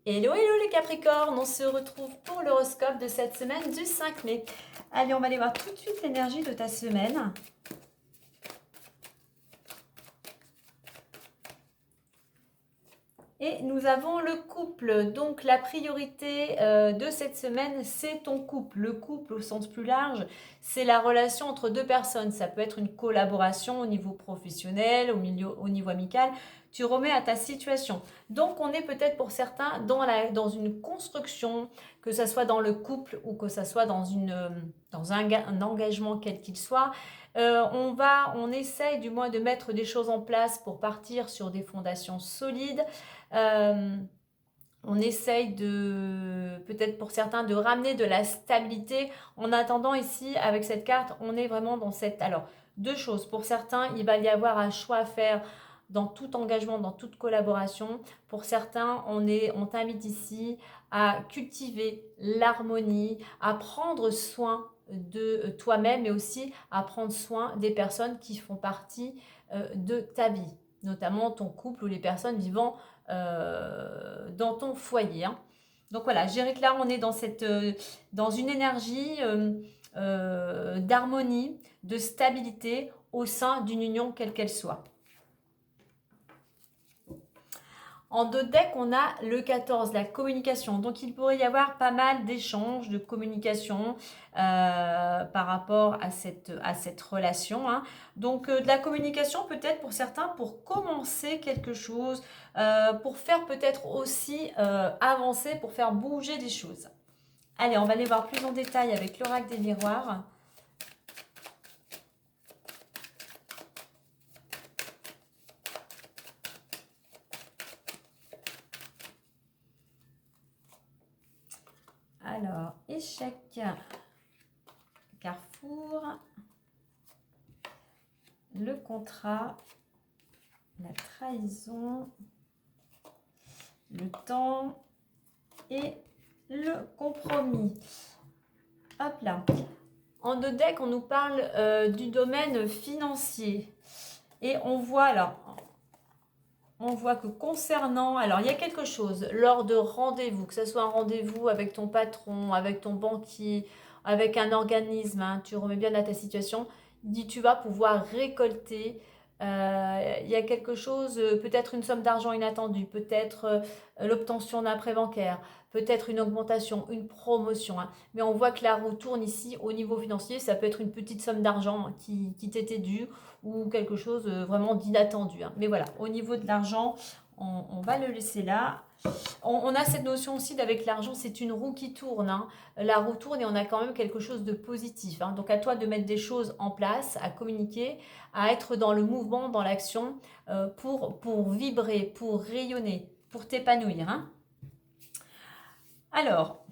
Hello, hello les Capricornes, on se retrouve pour l'horoscope de cette semaine du 5 mai. Allez, on va aller voir tout de suite l'énergie de ta semaine. Et nous avons le couple, donc la priorité de cette semaine, c'est ton couple. Le couple au sens plus large, c'est la relation entre deux personnes. Ça peut être une collaboration au niveau professionnel, au niveau amical. Tu remets à ta situation. Donc on est peut-être pour certains dans une construction, que ce soit dans le couple ou que ce soit dans un engagement quel qu'il soit. On essaye du moins de mettre des choses en place pour partir sur des fondations solides. Euh, on essaye peut-être pour certains, de ramener de la stabilité. En attendant, ici, avec cette carte, on est vraiment dans cette... Alors, deux choses. Pour certains, il va y avoir un choix à faire dans tout engagement, dans toute collaboration. Pour certains, on t'invite ici à cultiver l'harmonie, à prendre soin de toi-même, mais aussi à prendre soin des personnes qui font partie de ta vie, notamment ton couple ou les personnes vivant dans ton foyer. Hein. Donc voilà, je dirais que là, on est dans une énergie d'harmonie, de stabilité au sein d'une union quelle qu'elle soit. En deux decks, on a le 14, la communication. Donc, il pourrait y avoir pas mal d'échanges, de communication par rapport à cette relation. Hein. Donc, de la communication peut-être pour certains pour commencer quelque chose, pour faire peut-être aussi avancer, pour faire bouger des choses. Allez, on va aller voir plus en détail avec l'oracle des miroirs. Alors, échec, carrefour, le contrat, la trahison, le temps et le compromis. Hop là. En deux decks, on nous parle du domaine financier. Et on voit que concernant, alors il y a quelque chose lors de rendez-vous, que ce soit un rendez-vous avec ton patron, avec ton banquier, avec un organisme, hein, tu remets bien à ta situation, dit tu vas pouvoir récolter. Il y a quelque chose, peut-être une somme d'argent inattendue, peut-être l'obtention d'un prêt bancaire, peut-être une augmentation, une promotion. Hein. Mais on voit que la roue tourne ici au niveau financier, ça peut être une petite somme d'argent qui t'était due ou quelque chose vraiment d'inattendu. Hein. Mais voilà, au niveau de l'argent, on va le laisser là. On a cette notion aussi d'avec l'argent, c'est une roue qui tourne. Hein. La roue tourne et on a quand même quelque chose de positif. Hein. Donc à toi de mettre des choses en place, à communiquer, à être dans le mouvement, dans l'action, pour vibrer, pour rayonner, pour t'épanouir. Hein. Alors,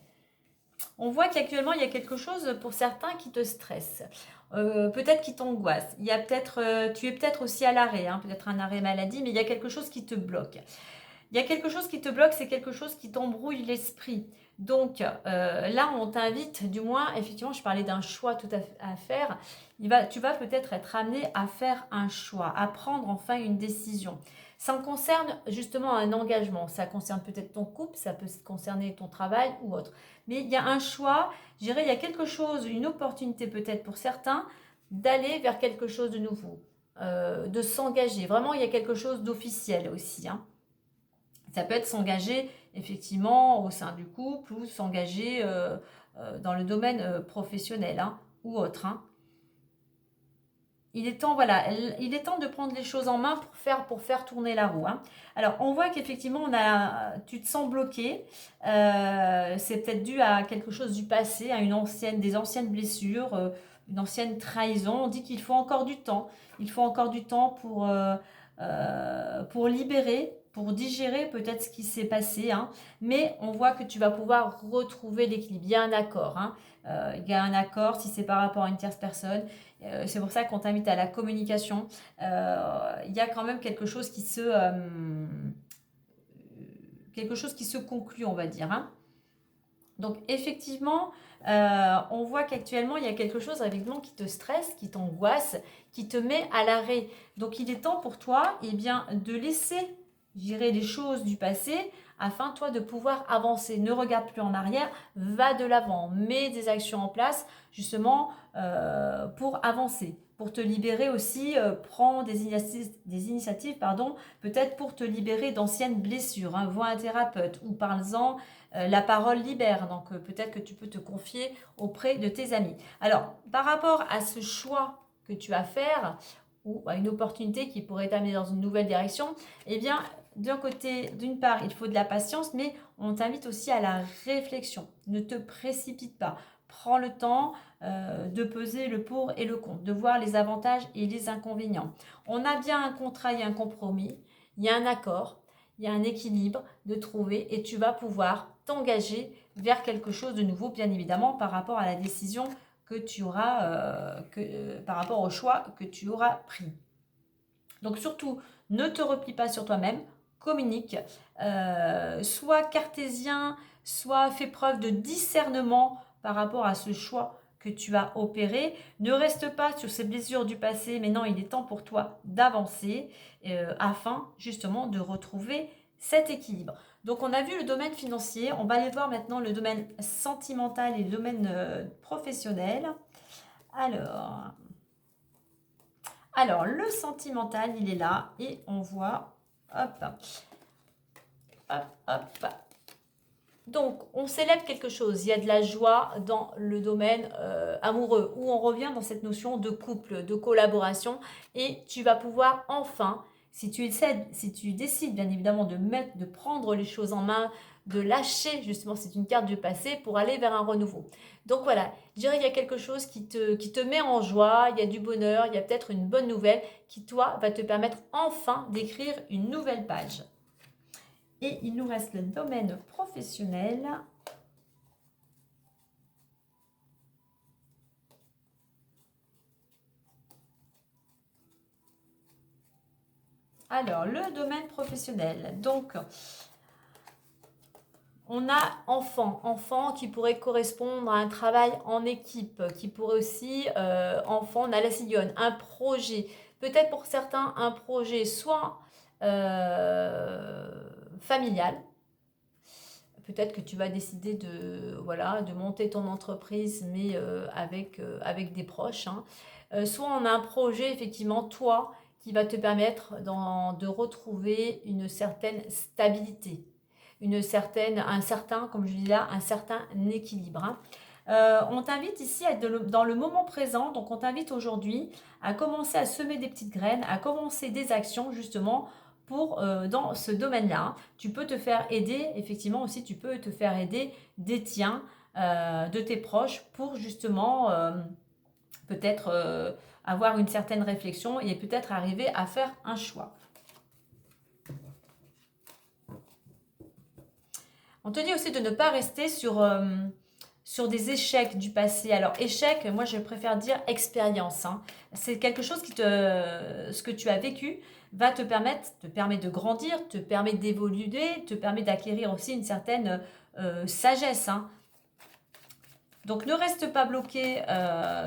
on voit qu'actuellement, il y a quelque chose pour certains qui te stresse. Peut-être qui t'angoisse. Il y a tu es peut-être aussi à l'arrêt, hein, peut-être un arrêt maladie, mais il y a quelque chose qui te bloque. Il y a quelque chose qui te bloque, c'est quelque chose qui t'embrouille l'esprit. Donc là, on t'invite, du moins, effectivement, je parlais d'un choix tout à faire. Tu vas peut-être être amené à faire un choix, à prendre enfin une décision. Ça concerne justement un engagement. Ça concerne peut-être ton couple, ça peut concerner ton travail ou autre. Mais il y a un choix, je dirais, il y a quelque chose, une opportunité peut-être pour certains d'aller vers quelque chose de nouveau, de s'engager. Vraiment, il y a quelque chose d'officiel aussi. Hein. Ça peut être s'engager effectivement au sein du couple ou s'engager dans le domaine professionnel hein, ou autre. Hein. Il est temps, voilà, il est temps de prendre les choses en main pour faire tourner la roue. Hein. Alors, on voit qu'effectivement, tu te sens bloqué. C'est peut-être dû à quelque chose du passé, à des anciennes blessures, une ancienne trahison. On dit qu'il faut encore du temps. Il faut encore du temps pour libérer, pour digérer peut-être ce qui s'est passé. Hein. Mais on voit que tu vas pouvoir retrouver l'équilibre. Il y a un accord. Hein. Il y a un accord si c'est par rapport à une tierce personne. C'est pour ça qu'on t'invite à la communication. Il y a quand même quelque chose qui se conclut, on va dire. Hein. Donc effectivement, on voit qu'actuellement, il y a quelque chose effectivement qui te stresse, qui t'angoisse, qui te met à l'arrêt. Donc il est temps pour toi de laisser je dirais, les choses du passé afin, toi, de pouvoir avancer. Ne regarde plus en arrière, va de l'avant, mets des actions en place, justement, pour avancer, pour te libérer aussi, prends des initiatives, pardon, peut-être pour te libérer d'anciennes blessures. Hein. Vois un thérapeute ou parle-en, la parole libère, donc peut-être que tu peux te confier auprès de tes amis. Alors, par rapport à ce choix que tu vas faire, ou à une opportunité qui pourrait t'amener dans une nouvelle direction, eh bien, d'un côté, d'une part, il faut de la patience, mais on t'invite aussi à la réflexion. Ne te précipite pas. Prends le temps de peser le pour et le contre, de voir les avantages et les inconvénients. On a bien un contrat et un compromis, il y a un accord, il y a un équilibre de trouver et tu vas pouvoir t'engager vers quelque chose de nouveau, bien évidemment, par rapport à la décision que tu auras, par rapport au choix que tu auras pris. Donc surtout, ne te replie pas sur toi-même, communique, sois cartésien, sois fais preuve de discernement par rapport à ce choix que tu as opéré. Ne reste pas sur ces blessures du passé, mais non, il est temps pour toi d'avancer afin justement de retrouver cet équilibre. Donc on a vu le domaine financier, on va aller voir maintenant le domaine sentimental et le domaine professionnel. Alors, le sentimental, il est là et on voit, hop, hop, hop. Donc, on célèbre quelque chose, il y a de la joie dans le domaine amoureux, où on revient dans cette notion de couple, de collaboration, et tu vas pouvoir enfin, si tu décides bien évidemment de prendre les choses en main, de lâcher justement, c'est une carte du passé, pour aller vers un renouveau. Donc voilà, je dirais qu'il y a quelque chose qui te met en joie, il y a du bonheur, il y a peut-être une bonne nouvelle qui, toi, va te permettre enfin d'écrire une nouvelle page. Et il nous reste le domaine professionnel. Alors, le domaine professionnel. Donc, on a enfant qui pourrait correspondre à un travail en équipe, qui pourrait aussi, enfant, on a la ciguionne, un projet. Peut-être pour certains, un projet soit familial. Peut-être que tu vas décider de monter ton entreprise, mais avec des proches. Hein. Soit on a un projet, effectivement, toi, qui va te permettre de retrouver une certaine stabilité, comme je dis là, un certain équilibre. Hein. On t'invite ici à être dans le moment présent, donc on t'invite aujourd'hui à commencer à semer des petites graines, à commencer des actions justement dans ce domaine-là. Tu peux te faire aider, effectivement aussi tu peux te faire aider des tiens, de tes proches pour justement peut-être avoir une certaine réflexion et peut-être arriver à faire un choix. On te dit aussi de ne pas rester sur des échecs du passé. Alors, échec, moi je préfère dire expérience. Hein. C'est quelque chose ce que tu as vécu va te permet de grandir, te permet d'évoluer, te permet d'acquérir aussi une certaine sagesse. Hein. Donc, ne reste pas bloqué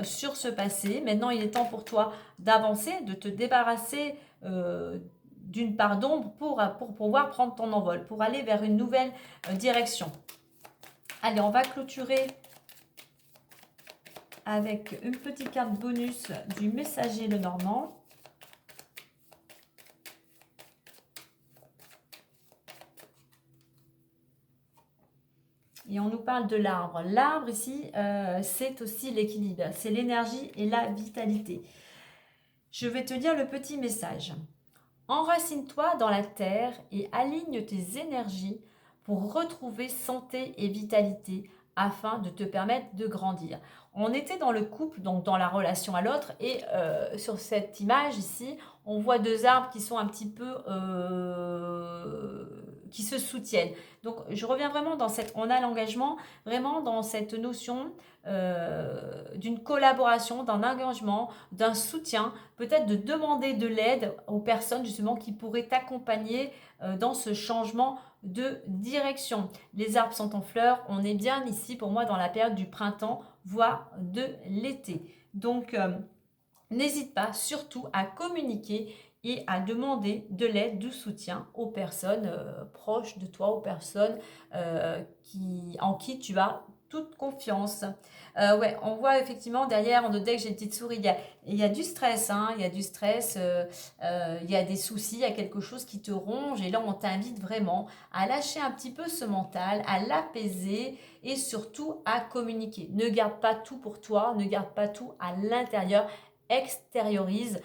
sur ce passé. Maintenant, il est temps pour toi d'avancer, de te débarrasser d'une part d'ombre pour pouvoir prendre ton envol, pour aller vers une nouvelle direction. Allez, on va clôturer avec une petite carte bonus du messager Lenormand. Et on nous parle de l'arbre. L'arbre ici, c'est aussi l'équilibre, c'est l'énergie et la vitalité. Je vais te dire le petit message. Enracine-toi dans la terre et aligne tes énergies pour retrouver santé et vitalité afin de te permettre de grandir. On était dans le couple, donc dans la relation à l'autre, et sur cette image ici, on voit deux arbres qui sont un petit peu qui se soutiennent. Donc je reviens vraiment on a l'engagement vraiment dans cette notion d'une collaboration, d'un engagement, d'un soutien, peut-être de demander de l'aide aux personnes justement qui pourraient t'accompagner dans ce changement de direction. Les arbres sont en fleurs, on est bien ici pour moi dans la période du printemps, voire de l'été. Donc n'hésite pas surtout à communiquer et à demander de l'aide, du soutien aux personnes proches de toi, aux personnes en qui tu as toute confiance. Ouais, on voit effectivement derrière, en notre deck, j'ai une petite souris, il y a du stress, hein, il y a du stress, il y a des soucis, il y a quelque chose qui te ronge, et là on t'invite vraiment à lâcher un petit peu ce mental, à l'apaiser et surtout à communiquer. Ne garde pas tout pour toi, ne garde pas tout à l'intérieur, extériorise,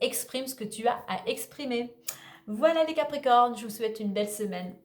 exprime ce que tu as à exprimer. Voilà les Capricornes, je vous souhaite une belle semaine.